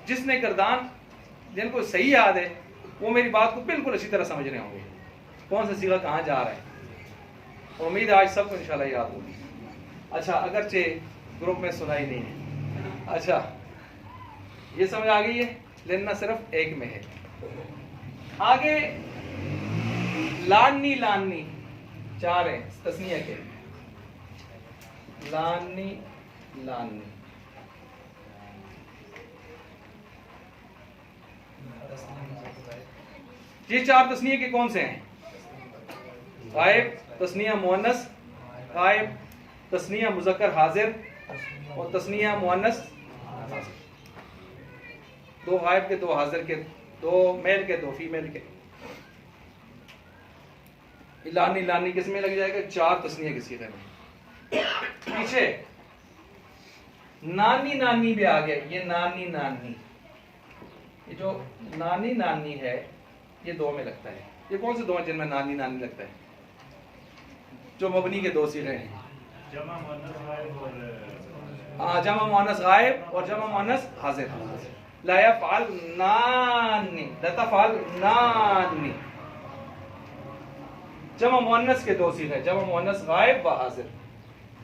A: जिसने गर्दान, जिनको सही याद है वो मेरी बात को बिल्कुल अच्छी तरह समझ रहे होंगे कौन सा सीगा कहाँ जा रहा है। उम्मीद है आज सबको इंशाल्लाह याद होगी। अच्छा, अगरचे ग्रुप में सुनाई नहीं है। अच्छा, ये समझ आ गई है, लेना सिर्फ एक में है। आगे लानी लानी चार है तस्निया के, लानी लानी। ये चार तस्निया के कौन से हैं? गायब, तस्निया मुअन्नस गायब, तस्निया मुज़क्कर हाजिर और तस्निया मुअन्नस हाजिर। दो गायब के, दो हाजिर के, दो मेल के, दो फीमेल के। लानी लानी किस में लग जाएगा? चार तस्निया के सीगे में। पीछे नानी नानी भी आ गया। ये नानी नानी, ये जो नानी नानी है ये दो में लगता है। ये कौन से दो हैं जिनमें नानी नानी लगता है? जो मबनी के दो सीगे हैं, जमा मुअन्नस गायब और जमा मुअन्नस हाजिर। ला यफ़अल नानी, ला तफ़अल नानी। जमा मुअन्नस के दो सीगे, जमा मुअन्नस गायब व हाजिर।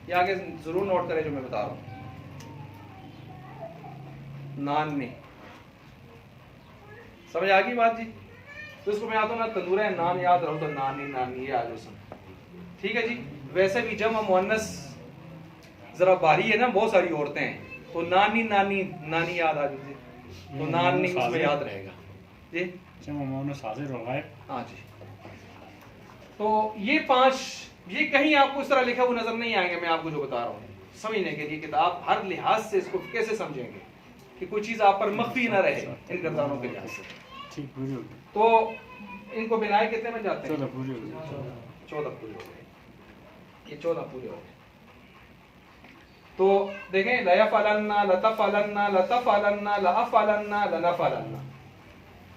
A: ये आगे जरूर नोट करें जो मैं बता रहा हूं। नानी, समझ आ गई बात जी? तो इसको मैं आता हूँ ना, तंदूरा नान याद रहो तो नानी नानी ये आज सुन, ठीक है जी। वैसे भी जमा मुअन्नस जरा भारी है ना, बहुत सारी औरतें हैं, तो नानी नानी नानी याद आ जाती, तो नानी उसमें याद रहेगा जी।
E: जमा मुअन्नस हाजिर और गायब।
A: हाँ जी। तो ये पांच, ये कहीं आपको इस तरह लिखा हुआ नजर नहीं आएंगे। मैं आपको जो बता रहा हूँ समझने के लिए, किताब हर लिहाज से इसको कैसे समझेंगे कि कोई चीज आप पर मख्फी ना रहे इन गर्दानों के लिहाज से।
E: ठीक, पूरी हो गई।
A: तो इनको बिनाए कितने में जाते हैं?
E: 14 पूरी हो गई।
A: 14 पूरे हो गए। ये 14 पूरे हो गए। तो देखें, लयफ़अलन्ना, लतफ़अलन्ना, लतफ़अलन्ना, लअफ़अलन्ना, लनफ़अलन्ना,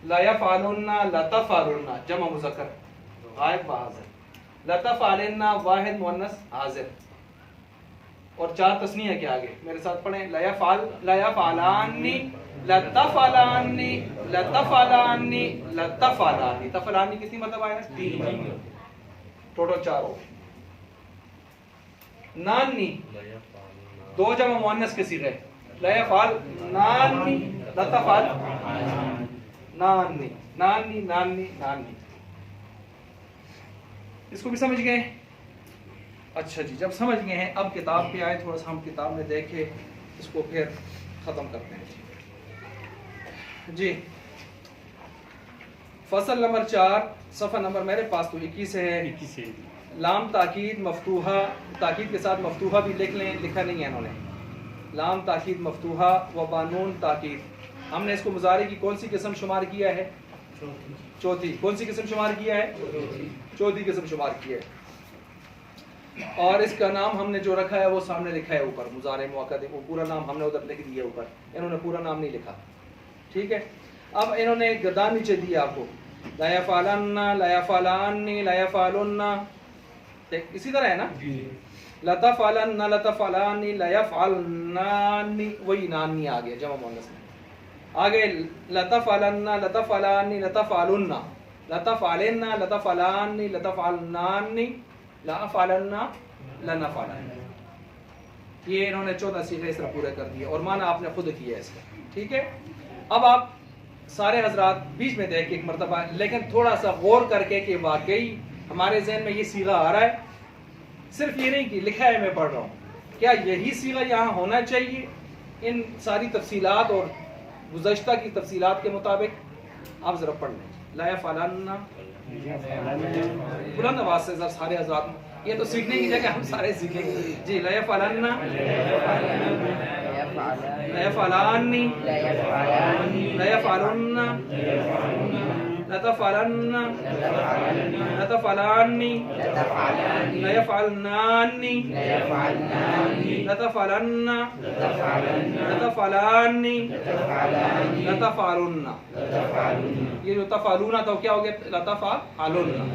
A: लयफ़अलुन्ना, लतफ़अलुन्ना, जमा मुज़क्कर गायब व हाज़िर, लतफ़अलिन्ना वाहिद मुअन्नस हाज़िर। और चार तस्नीया के आगे मेरे साथ पढ़ें, लयफ़अलानी, लतफ़अलानी, लतफ़अलानी, लतफ़अलानी। तफ़अलानी कितनी मतलब आया? 3 मतलब, टोटल 4 हो गए। नानी दो जमा मुअन्नस के सीगे, लयफ़अल नानी, लतफ़अल नानी, नानी नानी नानी। इसको भी समझ गए? अच्छा जी, जब समझ गए हैं अब किताब पे आए, थोड़ा सा हम किताब में देखें, इसको फिर ख़त्म करते हैं जी। फसल नंबर 4, सफ़ा नंबर मेरे पास तो 21 है।
E: 21 है।
A: लाम ताकीद मफ्तूहा, ताकीद के साथ मफ्तूहा भी लिख लें, लिखा नहीं है इन्होंने। लाम ताकीद मफ्तूहा व बानून ताकीद। हमने इसको मुजारे की कौन सी किस्म शुमार किया है? चौथी। कौन सी किस्म शुमार किया है? चौथी किस्म शुमार किया है। और इसका नाम हमने जो रखा है वो सामने लिखा है ऊपर, मुजारे मुअक्कद, वो पूरा नाम हमने उधर लिख दिया ऊपर, इन्होंने पूरा नाम नहीं लिखा, ठीक है। अब इन्होंने गर्दान नीचे दिया आपको, ला यफ़अलन्ना, ला यफ़अलानी, ला यफ़अलुन्ना, इसी तरह है ना। लतफ़अलन्ना, लतफ़अलानी, ला यफ़अलनानी, वही नानी आ गया जमा मुअन्नस में। आगे लतफ़अलन्ना, लतफ़अलानी, लतफ़अलुन्ना, लतफ़अलिन्ना, लतफ़अलानी, लतफ़अलनानी, लअफ़अलन्ना, लनफ़अलन्ना। ये इन्होंने 14 सीखे इस तरह पूरे कर दिए और माना आपने खुद किया इसका, ठीक है। अब आप सारे हजरात बीच में थे एक मरतबा, लेकिन थोड़ा सा गौर करके कि वाकई हमारे जहन में ये सीगा आ रहा है, सिर्फ ये नहीं कि लिखा है मैं पढ़ रहा हूँ, क्या यही सीगा यहाँ होना चाहिए? इन सारी तफसीलात और गुज़श्ता की तफसीलात के मुताबिक आप ज़रा पढ़ लें। ला यफ़अलन्ना, बुलंद आवाज़ से ज़रा सारे हजरात, ये तो सीखने की जगह हम सारे सीखेंगे जी। ला यफ़अलन्ना, ला यफ़अलान्नी, ला यफ़अलुन्ना, ला तफ़अलन्ना, ला तफ़अलान्नी, ला यफ़अलनान्नी, ला तफ़अलन्ना, ला तफ़अलान्नी, ला तफ़अलुन्ना। ये जो तफ़अलूना था क्या हो गया? ला तफ़अलुन्ना।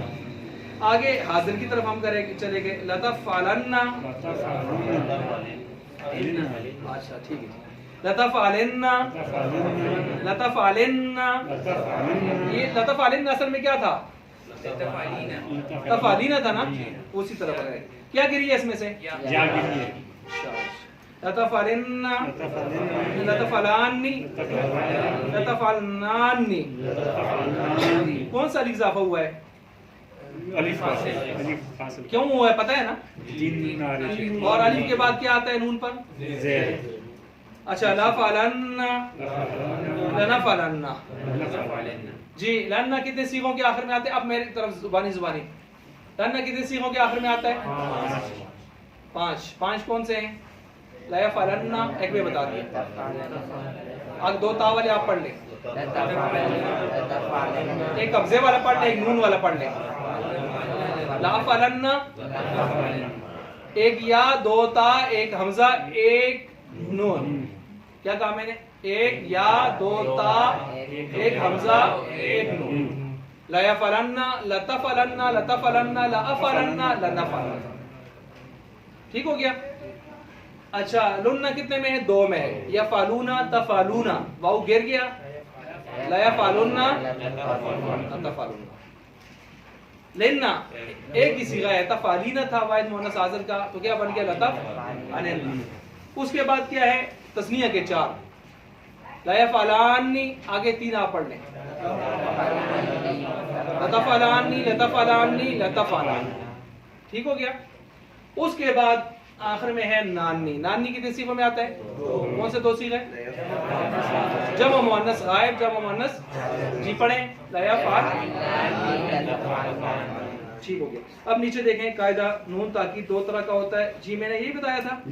A: आगे हाजिर की तरफ हम करेंगे, चले गए ला तफ़अलन्ना। अच्छा ठीक है, ला तफ़अलन्ना, ला तफ़अलन्ना। ये ला तफ़अलन्ना असल में क्या था? तफ़अलीना था ना, उसी तरफ है। क्या गिरी है इसमें से?
E: या गिरी है।
A: ला तफ़अलन्ना, ला तफ़अलान्नी, ला तफ़अलनान्नी। कौन सा अलिफ इज़ाफ़ा हुआ है?
E: अलिफ फासिल, अलिफ फासिल।
A: क्यों हुआ है पता है ना?
E: जीन नारिश।
A: और अलिफ के बाद क्या आता है नून पर?
E: ज़ेर।
A: अच्छा, ला फ़अलन्ना, ला नफ़अलन्ना। जी, लन्ना कितने सीगों के आखिर में आते हैं? अब मेरी तरफ जुबानी लन्ना कितने सीगों के आखिर में आता है? 5 कौन से हैं? ला यफ़अलन्ना एक भी बता दिए। अब 2 ता वाले आप पढ़ लें, एक कब्जे वाला पढ़ लें, एक नून वाला पढ़ लें। ला फ़अलन्ना, एक या, 2 ता, एक हमजा, एक नून। क्या कहा मैंने? एक या, 2 ता, एक हमजा, एक नून। ला यफ़अलन्ना, ला तफ़अलन्ना, ला तफ़अलन्ना, ला अफ़अलन्ना, ला नफ़अलन्ना। ठीक हो गया? अच्छा, लुन्ना कितने में है? 2 में है। यफ़अलूना, तफ़अलूना, वाऊ गिर गया। ला यफ़अलुन्ना, ला तफ़अलुन्ना। लेना एक ही सीगा है, तफ़अलीना था वाहिद मुअन्नस आज़िर का, तो क्या बन गया? ला तफ़अलन्ना। उसके बाद क्या है? तस्निया के 4। ला यफ़अलान्नी, आगे 3 आप पढ़ लें। ला तफ़अलान्नी, ला तफ़अलान्नी, ला तफ़अलान्नी। ठीक हो गया? उसके बाद आखिर में है नानी। नानी कितने सीगों में आता है? कौन से 2 सीगे? जमा मुअन्नस गायब, जमा मुअन्नस। जी पढ़ें, ला यफ़अल। ठीक हो गया। अब नीचे देखें, कायदा नून ताकीद 2 तरह का होता है। जी मैंने यही बताया था,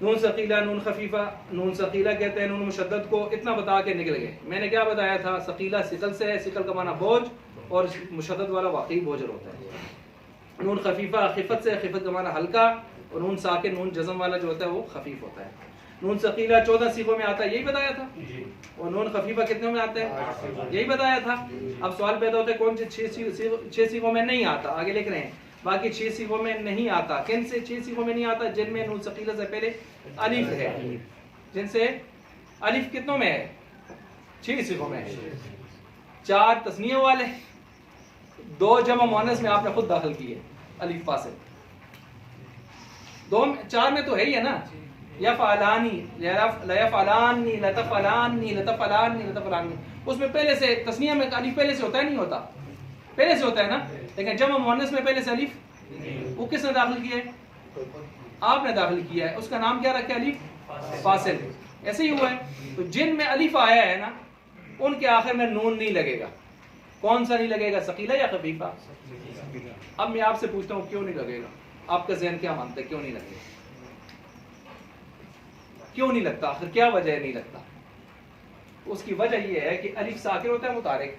A: नून सकीला, नून खफीफा। नून सकीला कहते हैं नून मुशद्दद को, इतना बता के निकल गए। मैंने क्या बताया था? सकीला सिकल से है, सिकल का माना बोझ, और मुशद्दद वाला वाकई बोझ होता है। नून खफीफा खिफत से, खिफत का माना हल्का, और नून साकिन, नून जज़म वाला जो होता है वो खफीफ होता है। नून सकीला 14 सीगों में आता है, यही बताया था। और नून खफीफा कितने में आता है? यही बताया था। अब सवाल पैदा होता है कौन से 6 सीगों में नहीं आता? आगे लिख रहे हैं, बाकी 6 सीगों में नहीं आता। किन से 6 सीगों में नहीं आता? जिनमें नून सकीला से पहले अलिफ है, जिनसे अलिफ कितनों में है? 6 सीगों में है। 4 तस्निया वाले, 2 जमा मुअन्नस में आपने खुद दाखिल किए अलिफ फासिल। 4 में तो है ही है ना। यफ़अलानी, ला यफ़अलान्नी, ला तफ़अलान्नी, ला तफ़अलान्नी, ला तफ़अलान्नी। उसमें पहले से तस्निया में अलिफ पहले से होता है, नहीं होता? पहले से होता है ना। लेकिन जमा मुअन्नस में पहले से अलिफ, वो किसने दाखिल किया है? आपने दाखिल किया है। उसका नाम क्या रखा है? अलिफ फासिल। ऐसे ही हुआ है। तो जिन में अलिफ आया है ना, उनके आखिर में नून नहीं लगेगा। कौन सा नहीं लगेगा? सकीला या खफीफा? अब मैं आपसे पूछता हूँ क्यों नहीं लगेगा? आपका ज़हन क्या मानता है क्यों नहीं लगेगा? क्यों नहीं लगता? आखिर क्या वजह है नहीं लगता? उसकी वजह यह है कि अलिफ साकिन होता है, मुतारिक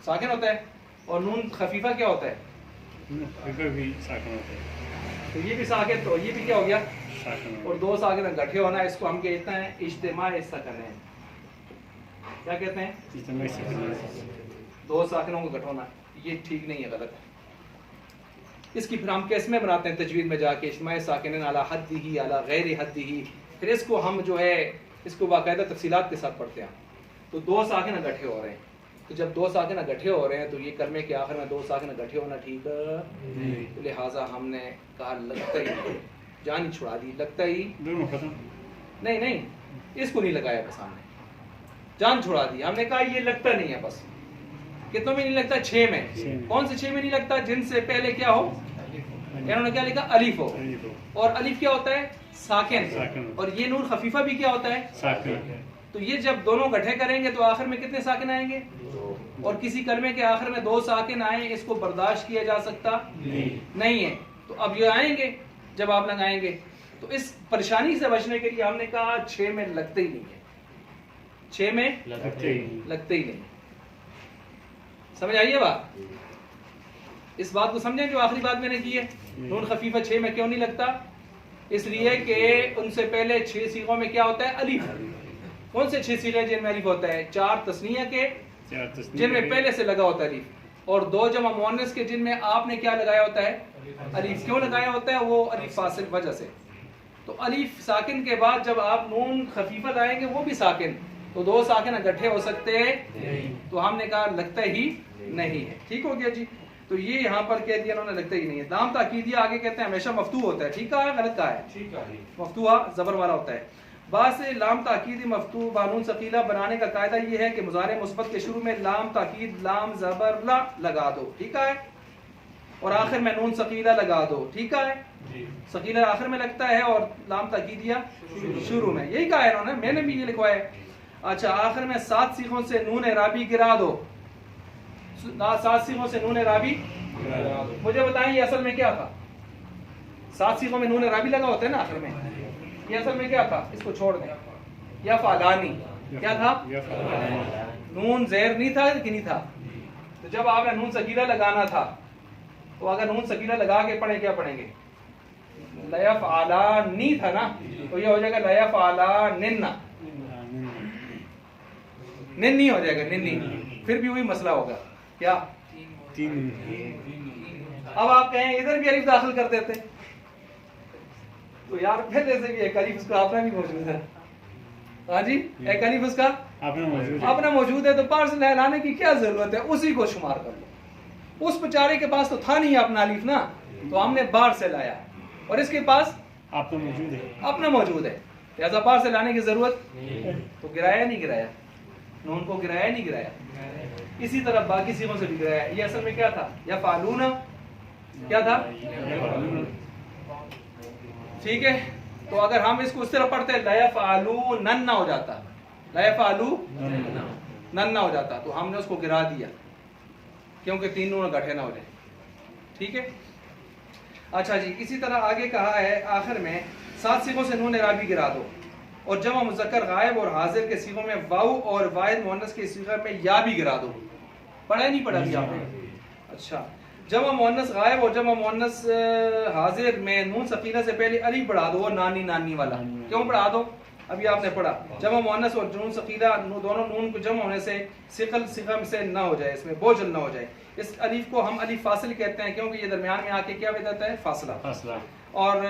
A: साकिन होता है, और नून खफीफा क्या होता है?
E: भी साकिन होता है।
A: तो ये भी साकिन, तो ये भी क्या हो गया?
E: साकिन।
A: और 2 साकिन इकट्ठे होना, इसको हम कहते हैं इज्तिमा सकन है। क्या कहते हैं?
E: इज्तिमा सकन।
A: 2 साकिनों को इकट्ठा होना, ये ठीक नहीं है, गलत है। इसकी फिर हम कैसे में बनाते हैं तजवीद में जाके, इज्तिमा साकिन अला हद्दिही अला गैरि हद्दिही। फिर इसको हम जो है इसको बाकायदा तफसीलात के साथ पढ़ते हैं। तो 2 साकिन इकट्ठे हो रहे हैं, तो जब 2 साकिन इकट्ठे हो रहे हैं तो ये कलमे के आखिर में 2 साकिन इकट्ठे होना ठीक है। तो लिहाजा हमने कहा लगता ही, जान ही छुड़ा दी, लगता ही
E: दोनों खत्म।
A: नहीं, इसको नहीं लगाया बस हमने, जान छुड़ा दी। हमने कहा ये लगता नहीं है, बस कितनों में नहीं लगता? 6 में। कौन से 6 में नहीं लगता? जिनसे पहले क्या हो, इन्होंने क्या लिखा? अलिफ हो। और अलिफ क्या होता है? साकिन। और ये नून खफीफा भी क्या होता है?
E: साकिन।
A: तो ये जब दोनों गठे करेंगे तो आखिर में कितने साकिन आएंगे? और किसी कलमे के आखिर में 2 साकिन आए, इसको बर्दाश्त किया जा सकता नहीं है। तो अब ये आएंगे जब आप लगाएंगे, तो इस परेशानी से बचने के लिए हमने कहा 6 में लगते ही नहीं है, 6 में लगते ही नहीं। समझ आइए बात? इस बात को समझें जो आखिरी बात मैंने की है। नून खफीफा 6 में क्यों नहीं लगता? इसलिए कि उनसे पहले 6 सीगों में क्या होता है? अलिफ। कौन से 6 सीगे जिनमें अलिफ होता है? 4 तस्निया के जिनमें पहले से लगा होता है अलिफ, और 2 जमा मुअन्नस के जिनमें आपने क्या लगाया होता है? अलिफ। क्यों लगाया होता है? वो अलिफ फासिल वजह से। तो अलिफ साकिन के बाद जब आप नून खफीफा लाएंगे वो भी साकिन, तो 2 साकिन इकट्ठे हो सकते हैं, तो हमने कहा लगता ही नहीं है। ठीक हो गया जी। तो ये यहाँ पर कह दिया उन्होंने लगता ही नहीं है। दाम ताकीदिया आगे कहते हैं हमेशा मफ्तू होता है। ठीक है, गलत का है?
D: ठीक है।
A: मफ्तूहा जबर वाला होता है। बाद से लाम ताकीदी मफ्तू बानून सकीला बनाने का कायदा ये है कि मुज़ारे मुस्बत के शुरू में लाम ताकीद लाम जबर ला लगा दो। ठीक है, और आखिर में नून सकीला लगा दो। ठीक है, सकीला आखिर में लगता है और लाम ताकीदिया शुरू में। यही कहा है इन्होंने, मैंने भी ये लिखवाया है। अच्छा, आखिर में 7 सीखों से नून राबी गिरा दो। 7 सीखों से नून राबी, मुझे बताएं ये असल में क्या था? 7 सीखों में नून राबी लगा होता है ना आखिर में, ये असल में क्या था? इसको छोड़ दें। या फालानी क्या था? नून ज़ेर नहीं था कि नहीं था? तो जब आपने नून सकीला लगाना था, तो अगर नून सकीला लगा के पढ़े क्या पढ़ेंगे? लयफ आला नी था ना, तो ये हो जाएगा लयफ आला निन्ना, निन्नी हो जाएगा, निन्नी। फिर भी वही मसला होगा क्या?
E: 3।
A: अब आप कहें इधर भी अलिफ दाखिल कर देते, तो यार पहले से भी एक अलिफ उसका अपना भी मौजूद है। हाँ जी, एक अलिफ उसका अपना मौजूद है, तो पार से लाने की क्या जरूरत है? उसी को शुमार कर लो। उस बेचारे के पास तो था नहीं अपना अलिफ ना, तो हमने बाहर से लाया, और इसके पास
E: अपना मौजूद है,
A: अपना मौजूद है, लिहाजा बाहर से लाने की जरूरत तो गिराया नहीं गिराया? नून को गिराया नहीं गिराया? इसी तरह बाकी सीखों से भी गिराया। ये असल में क्या था? या फालूना क्या था? ठीक है, तो अगर हम इसको इस तरह पढ़ते लयफ़अलू नन्ना हो जाता, लयफ़अलू नन्ना हो जाता, तो हमने उसको गिरा दिया क्योंकि 3 नून गठे ना हो जाए। ठीक है, अच्छा जी। इसी तरह आगे कहा है आखिर में 7 सीखों से नून राबी गिरा दो, और जमा मुज़क्कर गायब और हाजिर के सीखों में वाऊ और वाहिद मुअन्नस के सीखों में या भी गिरा दो। पढ़ा नहीं पढ़ा भी आपने? अच्छा, जमा मुअन्नस गायब और जमा मुअन्नस हाजिर में नून सकीला से पहले अलिफ बढ़ा दो, और नानी नानी वाला। क्यों बढ़ा दो? अभी आपने पढ़ा जमा मुअन्नस और नून सकीला दोनों नून को जमा होने से सिकल सिगम से ना हो जाए, इसमें बोझल ना हो जाए। इस अलिफ को हम अलिफ फासिल कहते हैं, क्योंकि ये दरमियान में आके क्या बताता है? फासला। और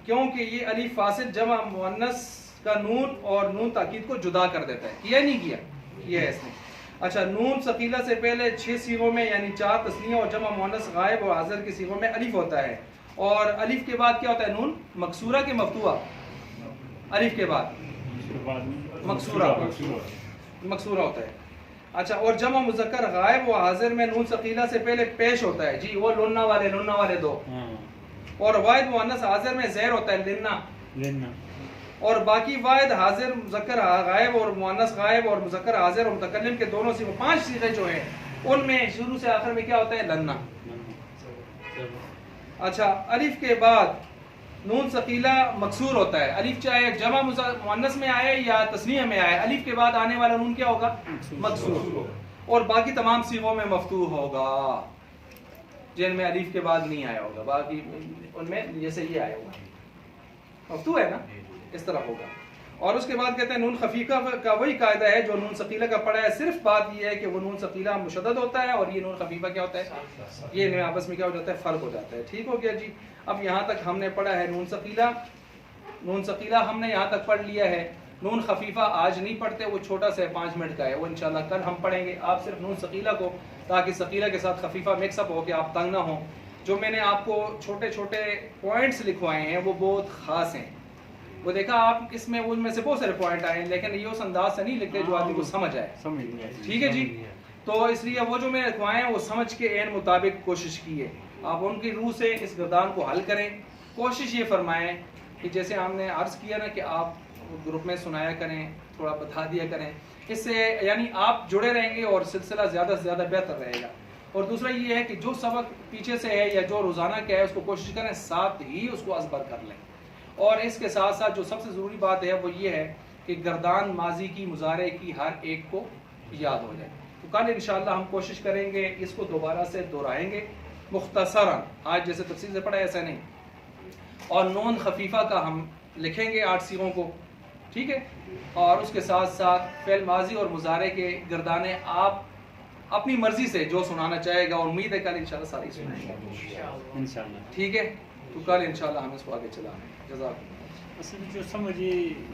A: क्योंकि ये अलिफ फासिल जमा मुअन्नस का नून और नून ताकीद को जुदा कर देता है। किया नहीं किया? किया है इसने। अच्छा, नून सकीला से पहले 6 सीगों में यानी 4 तस्निया और जमा मुअन्नस गायब और हाजिर के सीगों में अलिफ होता है, और अलिफ के बाद क्या होता है? नून मकसूरा के मफ्तूहा, अलिफ के बाद मकसूरा होता है। अच्छा, और जमा मुज़क्कर गायब और हाजिर में नून सकीला से पहले पेश होता है जी, वो लुन्ना वाले 2, और वाहिद मुअन्नस हाजिर में ज़ेर होता है लिन्ना, और बाकी वाहिद हाजिर मुज़क्कर गायब और मुअन्नस गायब और मुज़क्कर हाजिर और मुतकल्लिम के दोनों से 5 सीगे जो हैं उनमें शुरू से आखिर में क्या होता है? लन्ना। अच्छा, अलिफ के बाद नून सकीला मकसूर होता है। अलिफ चाहे जमा मुअन्नस में आए या तस्नीया में आए, अलिफ के बाद आने वाला नून क्या होगा? मकसूर। और बाकी तमाम सीगों में मफ्तू होगा जिनमें अलिफ के बाद नहीं आया होगा, बाकी उनमें जैसे ये आया होगा मफ्तू है ना, इस तरह होगा। और उसके बाद कहते हैं नून खफीफा का वही कायदा है जो नून सकीला का पड़ा है, सिर्फ बात ये है कि वो नून सकीला मुशद्दद होता है और ये नून खफीफा क्या होता है? ये इनमें आपस में क्या हो जाता है? फ़र्क हो जाता है। ठीक हो गया जी। अब यहाँ तक हमने पढ़ा है नून सकीला हमने यहाँ तक पढ़ लिया है। नून खफीफा आज नहीं पढ़ते, वो छोटा सा 5 मिनट का है, वो इंशाल्लाह कल हम पढ़ेंगे। आप सिर्फ नून सकीला को, ताकि सकीला के साथ खफीफा मिक्सअप हो के आप तंग ना हो। जो मैंने आपको छोटे छोटे पॉइंट्स लिखवाए हैं वो बहुत ख़ास हैं, वो देखा आप इसमें उनमें से बहुत सारे पॉइंट आए लेकिन ये उस अंदाज से नहीं लिखते जो आदमी को समझ आए।
E: समझ नहीं आती।
A: ठीक है जी। तो इसलिए वो जो मैंने लिखवाए हैं वो समझ के एन मुताबिक कोशिश की है। आप उनकी रूह से इस गर्दान को हल करें। कोशिश ये फरमाएं कि जैसे हमने अर्ज़ किया ना कि आप ग्रुप में सुनाया करें, थोड़ा बता दिया करें, इससे यानी आप जुड़े रहेंगे और सिलसिला ज़्यादा से ज़्यादा बेहतर रहेगा। और दूसरा ये है कि जो सबक पीछे से है या जो रोज़ाना का है उसको कोशिश करें साथ ही उसको असबर कर लें। और इसके साथ साथ जो सबसे ज़रूरी बात है वो ये है कि गर्दान माजी की मुजारे की हर एक को याद हो जाए। तो कल इंशाअल्लाह हम कोशिश करेंगे इसको दोबारा से दोहराएंगे मुख्तसरन, आज जैसे तफसील से पढ़ा ऐसा नहीं, और नून खफीफा का हम लिखेंगे 8 सीगों को, ठीक है। और उसके साथ साथ फेल माजी और मुजारे के गर्दाने आप अपनी मर्जी से जो सुनाना चाहेगा, और उम्मीद है कल इंशाल्लाह सारी सुनाएंगे
E: इंशाल्लाह।
A: ठीक है। तो कल इंशाल्लाह हम इसको आगे चलाएंगे। जज़ाकल्लाह।
E: असल में जो समझ ये